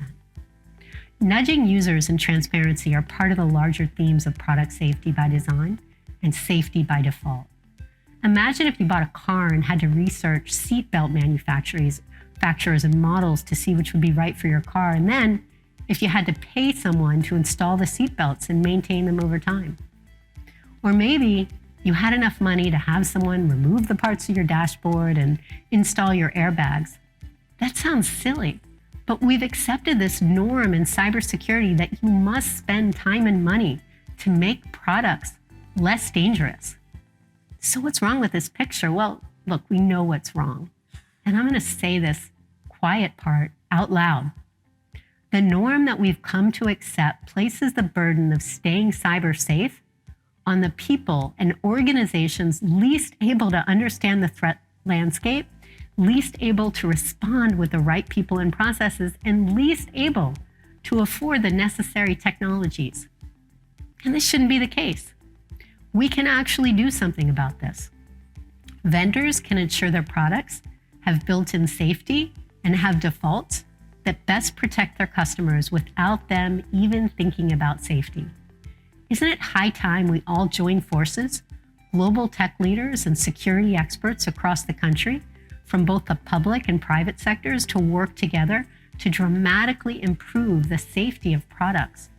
Nudging users and transparency are part of the larger themes of product safety by design and safety by default. Imagine if you bought a car and had to research seatbelt manufacturers and models to see which would be right for your car, and then if you had to pay someone to install the seatbelts and maintain them over time. Or maybe you had enough money to have someone remove the parts of your dashboard and install your airbags. That sounds silly, but we've accepted this norm in cybersecurity that you must spend time and money to make products less dangerous. So what's wrong with this picture? Well, look, we know what's wrong. And I'm going to say this quiet part out loud. The norm that we've come to accept places the burden of staying cyber safe on the people and organizations least able to understand the threat landscape, least able to respond with the right people and processes, and least able to afford the necessary technologies. And this shouldn't be the case. We can actually do something about this. Vendors can ensure their products have built-in safety and have defaults that best protect their customers without them even thinking about safety. Isn't it high time we all join forces, global tech leaders and security experts across the country, from both the public and private sectors, to work together to dramatically improve the safety of products,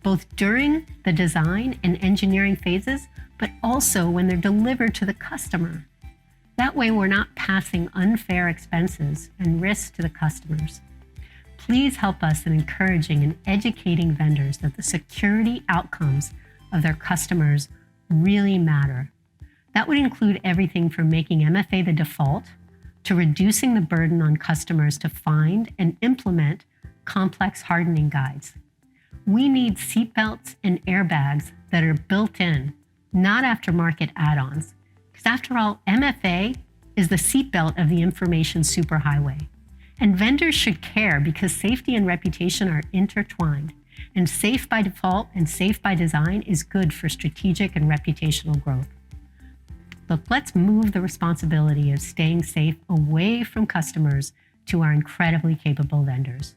both during the design and engineering phases, but also when they're delivered to the customer. That way, we're not passing unfair expenses and risks to the customers. Please help us in encouraging and educating vendors that the security outcomes of their customers really matter. That would include everything from making MFA the default to reducing the burden on customers to find and implement complex hardening guides. We need seatbelts and airbags that are built in, not aftermarket add-ons. Because after all, MFA is the seatbelt of the information superhighway. And vendors should care because safety and reputation are intertwined. And safe by default and safe by design is good for strategic and reputational growth. Look, let's move the responsibility of staying safe away from customers to our incredibly capable vendors.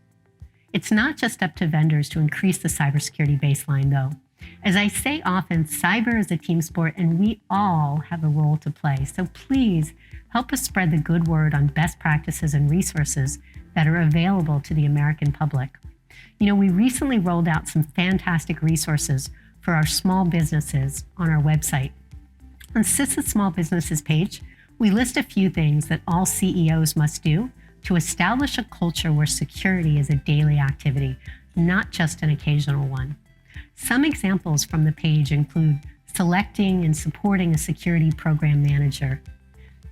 It's not just up to vendors to increase the cybersecurity baseline, though. As I say often, cyber is a team sport and we all have a role to play. So please help us spread the good word on best practices and resources that are available to the American public. You know, we recently rolled out some fantastic resources for our small businesses on our website. On CISA's small businesses page, we list a few things that all CEOs must do to establish a culture where security is a daily activity, not just an occasional one. Some examples from the page include selecting and supporting a security program manager.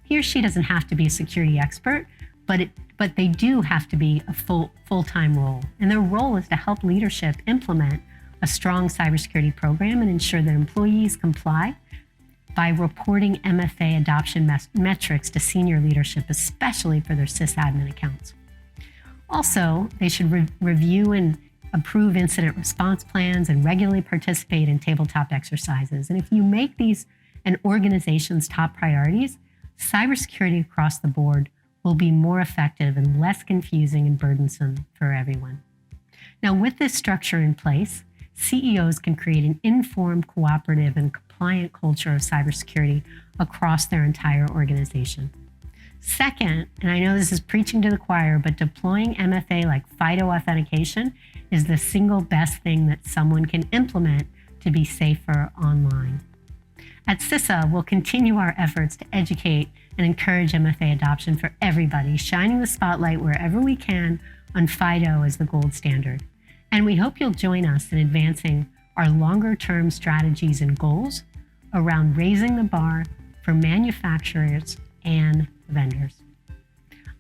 He or she doesn't have to be a security expert, but they do have to be a full-time role. And their role is to help leadership implement a strong cybersecurity program and ensure that employees comply by reporting MFA adoption metrics to senior leadership, especially for their sysadmin accounts. Also, they should review and approve incident response plans and regularly participate in tabletop exercises. And if you make these an organization's top priorities, cybersecurity across the board will be more effective and less confusing and burdensome for everyone. Now, with this structure in place, CEOs can create an informed, cooperative, and compliant culture of cybersecurity across their entire organization. Second, and I know this is preaching to the choir, but deploying MFA like FIDO authentication is the single best thing that someone can implement to be safer online. At CISA, we'll continue our efforts to educate and encourage MFA adoption for everybody, shining the spotlight wherever we can on FIDO as the gold standard. And we hope you'll join us in advancing our longer-term strategies and goals around raising the bar for manufacturers and vendors.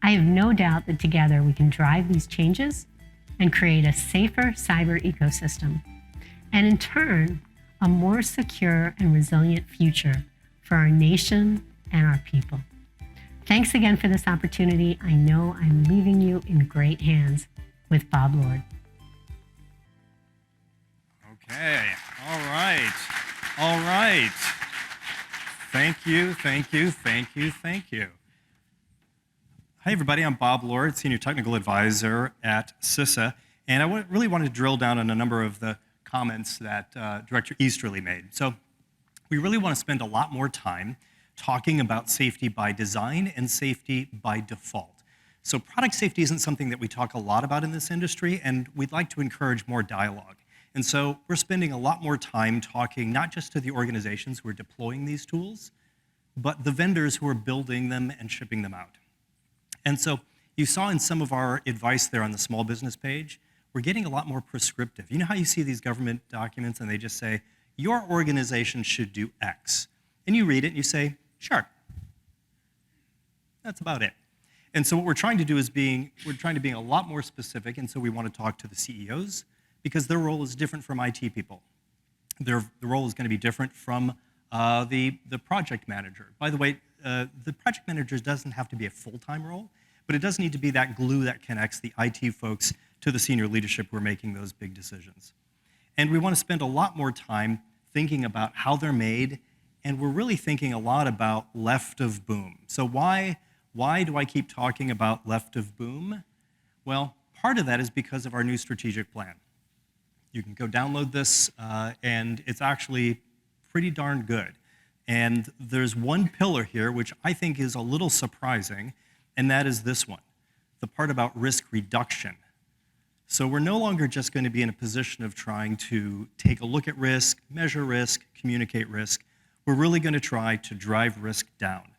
I have no doubt that together we can drive these changes and create a safer cyber ecosystem, and in turn, a more secure and resilient future for our nation and our people. Thanks again for this opportunity. I know I'm leaving you in great hands with Bob Lord. Okay, all right, all right. Thank you, thank you, thank you, thank you. Hi, everybody. I'm Bob Lord, Senior Technical Advisor at CISA, and I really wanted to drill down on a number of the comments that Director Easterly made. So we really want to spend a lot more time talking about safety by design and safety by default. So product safety isn't something that we talk a lot about in this industry, and we'd like to encourage more dialogue. And so we're spending a lot more time talking not just to the organizations who are deploying these tools, but the vendors who are building them and shipping them out. And so you saw in some of our advice there on the small business page, we're getting a lot more prescriptive. You know how you see these government documents and they just say, your organization should do X. And you read it and you say, sure. That's about it. And so what we're trying to do is we're trying to be a lot more specific, and so we want to talk to the CEOs, because their role is different from IT people. The role is going to be different from the project manager. By the way, the project manager doesn't have to be a full-time role, but it does need to be that glue that connects the IT folks to the senior leadership who are making those big decisions. And we want to spend a lot more time thinking about how they're made, and we're really thinking a lot about left of boom. So why do I keep talking about left of boom? Well, part of that is because of our new strategic plan. You can go download this, and it's actually pretty darn good. And there's one pillar here which I think is a little surprising, and that is this one, the part about risk reduction. So we're no longer just going to be in a position of trying to take a look at risk, measure risk, communicate risk. We're really going to try to drive risk down.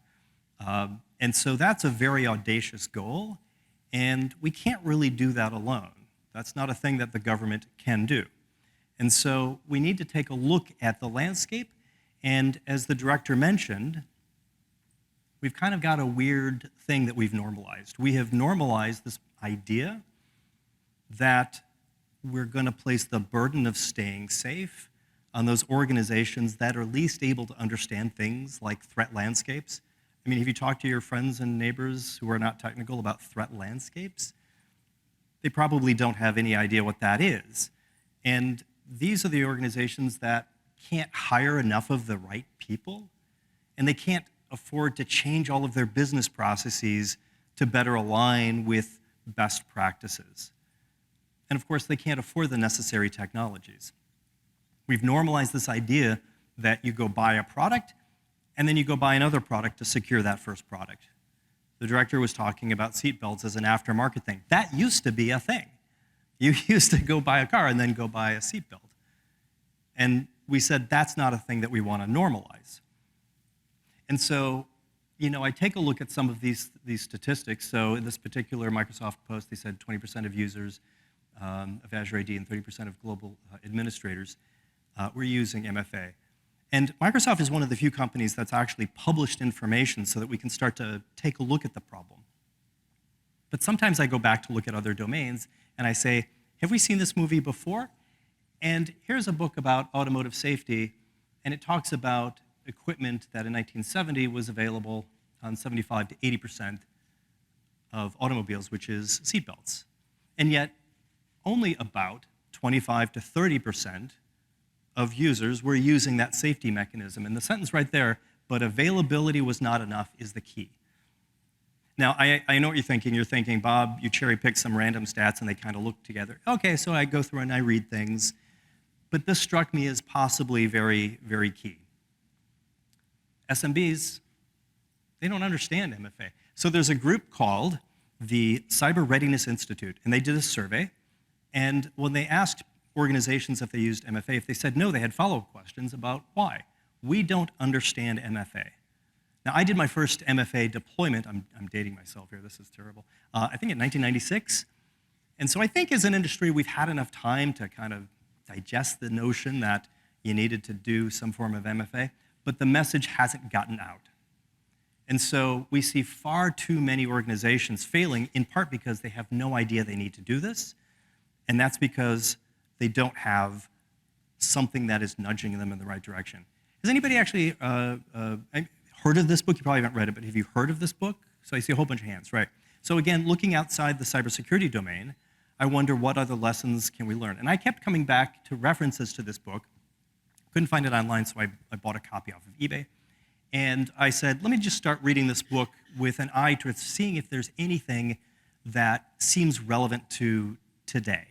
And so that's a very audacious goal, and we can't really do that alone. That's not a thing that the government can do. And so we need to take a look at the landscape, and as the director mentioned, we've kind of got a weird thing that we've normalized. We have normalized this idea that we're going to place the burden of staying safe on those organizations that are least able to understand things like threat landscapes. I mean, have you talked to your friends and neighbors who are not technical about threat landscapes? They probably don't have any idea what that is. And these are the organizations that can't hire enough of the right people, and they can't afford to change all of their business processes to better align with best practices. And of course, they can't afford the necessary technologies. We've normalized this idea that you go buy a product, and then you go buy another product to secure that first product. The director was talking about seatbelts as an aftermarket thing. That used to be a thing. You used to go buy a car and then go buy a seatbelt. And we said that's not a thing that we want to normalize. And so, you know, I take a look at some of these statistics. So in this particular Microsoft post, they said 20% of users of Azure AD and 30% of global administrators were using MFA. And Microsoft is one of the few companies that's actually published information so that we can start to take a look at the problem. But sometimes I go back to look at other domains and I say, have we seen this movie before? And here's a book about automotive safety, and it talks about equipment that in 1970 was available on 75 to 80% of automobiles, which is seatbelts. And yet, only about 25 to 30% of users were using that safety mechanism. And the sentence right there, but availability was not enough, is the key. Now, I know what you're thinking. You're thinking, Bob, you cherry-pick some random stats and they kind of look together. Okay, so I go through and I read things. But this struck me as possibly very, very key. SMBs, they don't understand MFA. So there's a group called the Cyber Readiness Institute, and they did a survey. And when they asked organizations if they used MFA, if they said no, they had follow-up questions about why. We don't understand MFA. Now, I did my first MFA deployment. I'm dating myself here. This is terrible. I think in 1996. And so I think as an industry, we've had enough time to kind of digest the notion that you needed to do some form of MFA, but the message hasn't gotten out. And so we see far too many organizations failing, in part because they have no idea they need to do this, and that's because they don't have something that is nudging them in the right direction. Has anybody actually heard of this book? You probably haven't read it, but have you heard of this book? So I see a whole bunch of hands, right? So again, looking outside the cybersecurity domain, I wonder what other lessons can we learn? And I kept coming back to references to this book. Couldn't find it online, so I bought a copy off of eBay. And I said, let me just start reading this book with an eye towards seeing if there's anything that seems relevant to today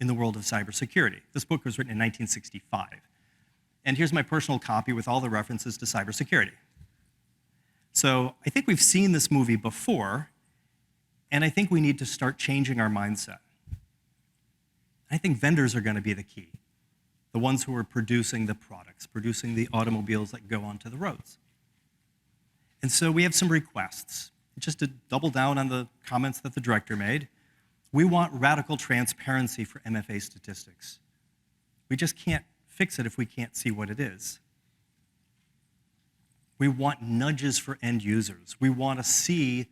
in the world of cybersecurity. This book was written in 1965. And here's my personal copy with all the references to cybersecurity. So I think we've seen this movie before, and I think we need to start changing our mindset. I think vendors are going to be the key, the ones who are producing the products, producing the automobiles that go onto the roads. And so we have some requests. Just to double down on the comments that the director made, we want radical transparency for MFA statistics. We just can't fix it if we can't see what it is. We want nudges for end users. We want to see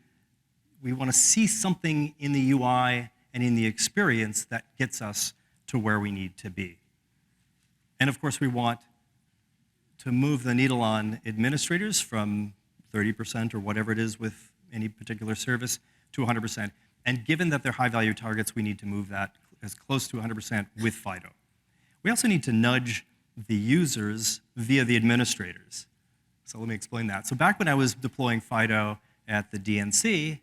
something in the UI and in the experience that gets us to where we need to be. And of course, we want to move the needle on administrators from 30% or whatever it is with any particular service to 100%. And given that they're high-value targets, we need to move that as close to 100% with FIDO. We also need to nudge the users via the administrators. So let me explain that. So back when I was deploying FIDO at the DNC,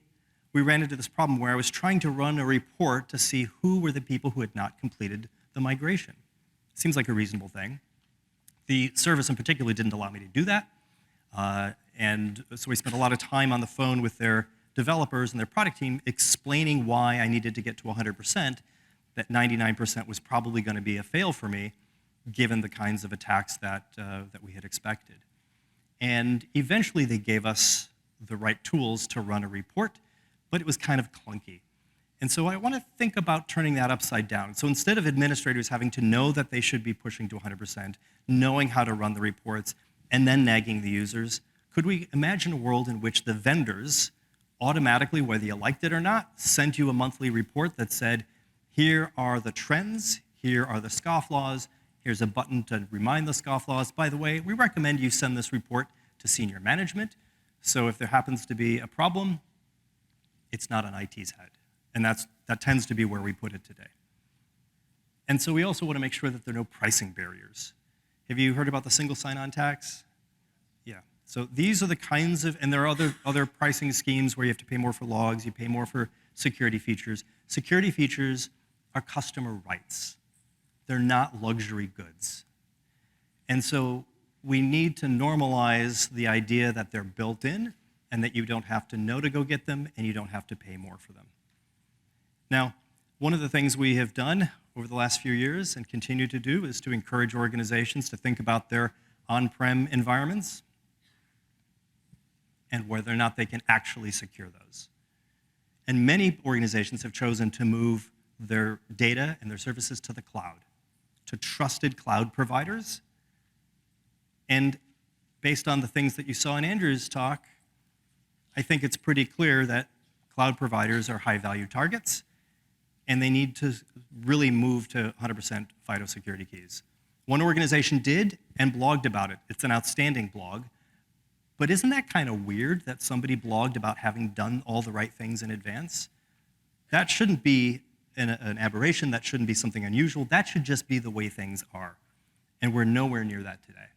we ran into this problem where I was trying to run a report to see who were the people who had not completed the migration. Seems like a reasonable thing. The service in particular didn't allow me to do that. And so we spent a lot of time on the phone with their developers and their product team explaining why I needed to get to 100%, that 99% was probably going to be a fail for me, given the kinds of attacks that we had expected. And eventually they gave us the right tools to run a report, but it was kind of clunky. And so I want to think about turning that upside down. So instead of administrators having to know that they should be pushing to 100%, knowing how to run the reports, and then nagging the users, could we imagine a world in which the vendors automatically, whether you liked it or not, sent you a monthly report that said, here are the trends, here are the scofflaws, here's a button to remind the scofflaws. By the way, we recommend you send this report to senior management, so if there happens to be a problem, it's not on IT's head. And that tends to be where we put it today. And so we also want to make sure that there are no pricing barriers. Have you heard about the single sign-on tax? Yeah. So these are the kinds of, and there are other pricing schemes where you have to pay more for logs, you pay more for security features. Security features are customer rights. They're not luxury goods. And so we need to normalize the idea that they're built in and that you don't have to know to go get them and you don't have to pay more for them. Now, one of the things we have done over the last few years and continue to do is to encourage organizations to think about their on-prem environments and whether or not they can actually secure those. And many organizations have chosen to move their data and their services to the cloud, to trusted cloud providers. And based on the things that you saw in Andrew's talk, I think it's pretty clear that cloud providers are high-value targets, and they need to really move to 100% FIDO security keys. One organization did and blogged about it. It's an outstanding blog. But isn't that kind of weird that somebody blogged about having done all the right things in advance? That shouldn't be an aberration. That shouldn't be something unusual. That should just be the way things are. And we're nowhere near that today.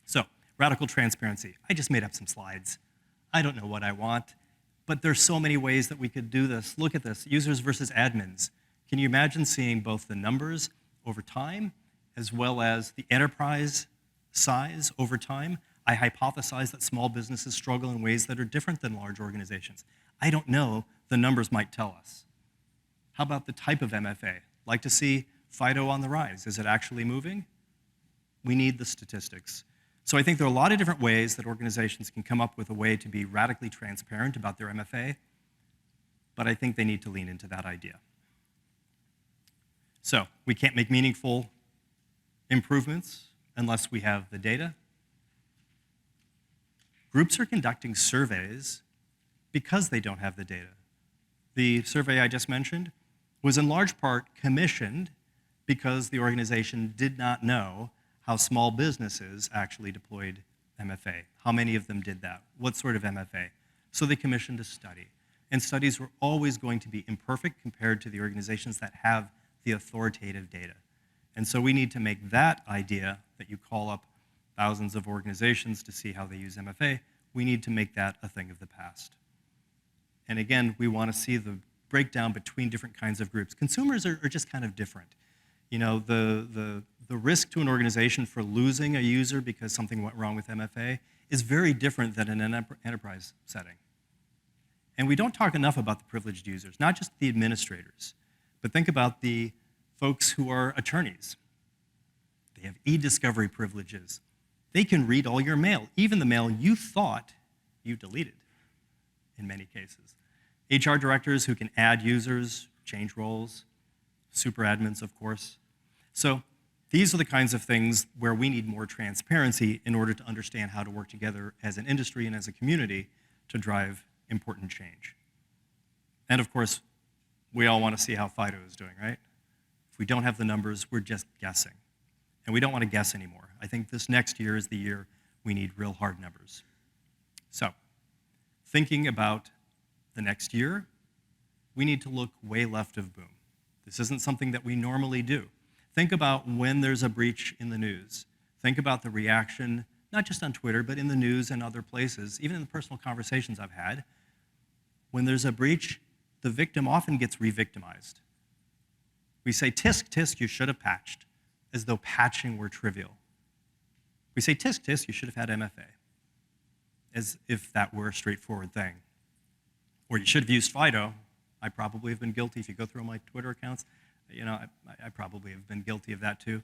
So, radical transparency. I just made up some slides. I don't know what I want, but there's so many ways that we could do this. Look at this, users versus admins. Can you imagine seeing both the numbers over time as well as the enterprise size over time? I hypothesize that small businesses struggle in ways that are different than large organizations. I don't know, the numbers might tell us. How about the type of MFA? Like to see FIDO on the rise. Is it actually moving? We need the statistics. So I think there are a lot of different ways that organizations can come up with a way to be radically transparent about their MFA, but I think they need to lean into that idea. So we can't make meaningful improvements unless we have the data. Groups are conducting surveys because they don't have the data. The survey I just mentioned was in large part commissioned because the organization did not know how small businesses actually deployed MFA. How many of them did that? What sort of MFA? So they commissioned a study. And studies were always going to be imperfect compared to the organizations that have the authoritative data. And so we need to make that idea that you call up thousands of organizations to see how they use MFA, we need to make that a thing of the past. And again, we want to see the breakdown between different kinds of groups. Consumers are just kind of different. You know, the risk to an organization for losing a user because something went wrong with MFA is very different than in an enterprise setting. And we don't talk enough about the privileged users, not just the administrators, but think about the folks who are attorneys. They have e-discovery privileges. They can read all your mail, even the mail you thought you deleted in many cases. HR directors who can add users, change roles, super admins, of course. So these are the kinds of things where we need more transparency in order to understand how to work together as an industry and as a community to drive important change. And of course, we all want to see how FIDO is doing, right? If we don't have the numbers, we're just guessing. And we don't want to guess anymore. I think this next year is the year we need real hard numbers. So, thinking about the next year, we need to look way left of boom. This isn't something that we normally do. Think about when there's a breach in the news. Think about the reaction, not just on Twitter, but in the news and other places, even in the personal conversations I've had. When there's a breach, the victim often gets re-victimized. We say, tisk, tisk, you should have patched, as though patching were trivial. We say, tisk, tisk, you should have had MFA, as if that were a straightforward thing. Or you should have used FIDO. I probably have been guilty. If you go through my Twitter accounts, you know, I probably have been guilty of that too.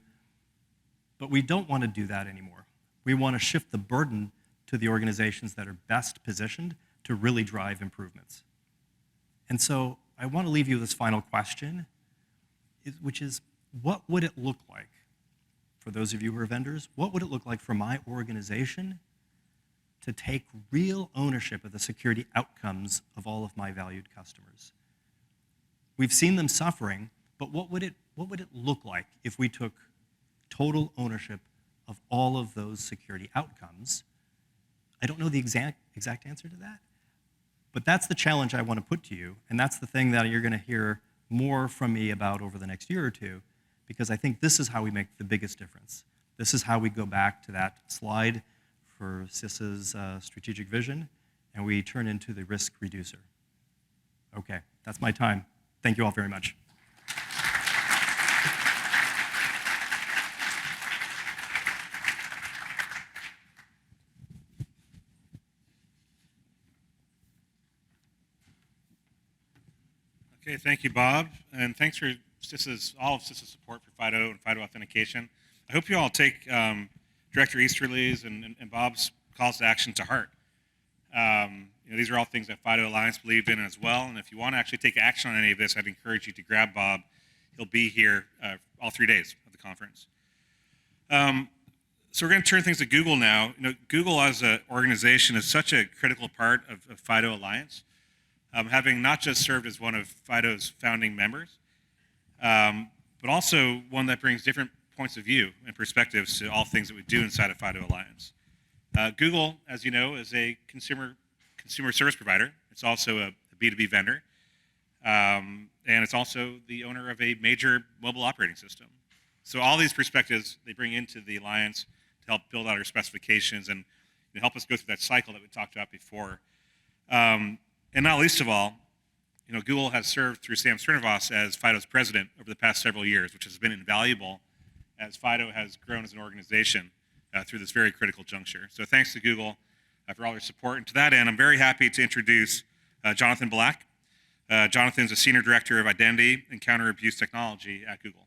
But we don't want to do that anymore. We want to shift the burden to the organizations that are best positioned to really drive improvements. And so I want to leave you with this final question, which is, what would it look like, for those of you who are vendors, what would it look like for my organization to take real ownership of the security outcomes of all of my valued customers? We've seen them suffering, but what would it look like if we took total ownership of all of those security outcomes? I don't know the exact answer to that, but that's the challenge I want to put to you, and that's the thing that you're going to hear more from me about over the next year or two, because I think this is how we make the biggest difference. This is how we go back to that slide for CISA's strategic vision, and we turn into the risk reducer. Okay, that's my time. Thank you all very much. Okay, thank you, Bob, and thanks for all of CISA's support for FIDO and FIDO authentication. I hope you all take Director Easterly's and Bob's calls to action to heart. You know, these are all things that FIDO Alliance believed in as well, and if you want to actually take action on any of this, I'd encourage you to grab Bob. He'll be here all 3 days of the conference. So we're going to turn things to Google now. You know, Google as an organization is such a critical part of FIDO Alliance, having not just served as one of FIDO's founding members, but also one that brings different points of view and perspectives to all things that we do inside of FIDO Alliance. Google, as you know, is a consumer service provider. It's also a B2B vendor, and it's also the owner of a major mobile operating system. So all these perspectives they bring into the Alliance to help build out our specifications and help us go through that cycle that we talked about before. And not least of all, you know, Google has served through Sam Srinivasan as FIDO's president over the past several years, which has been invaluable as FIDO has grown as an organization through this very critical juncture. So thanks to Google for all their support. And to that end, I'm very happy to introduce Jonathan Black. Jonathan's a Senior Director of Identity and Counter Abuse Technology at Google.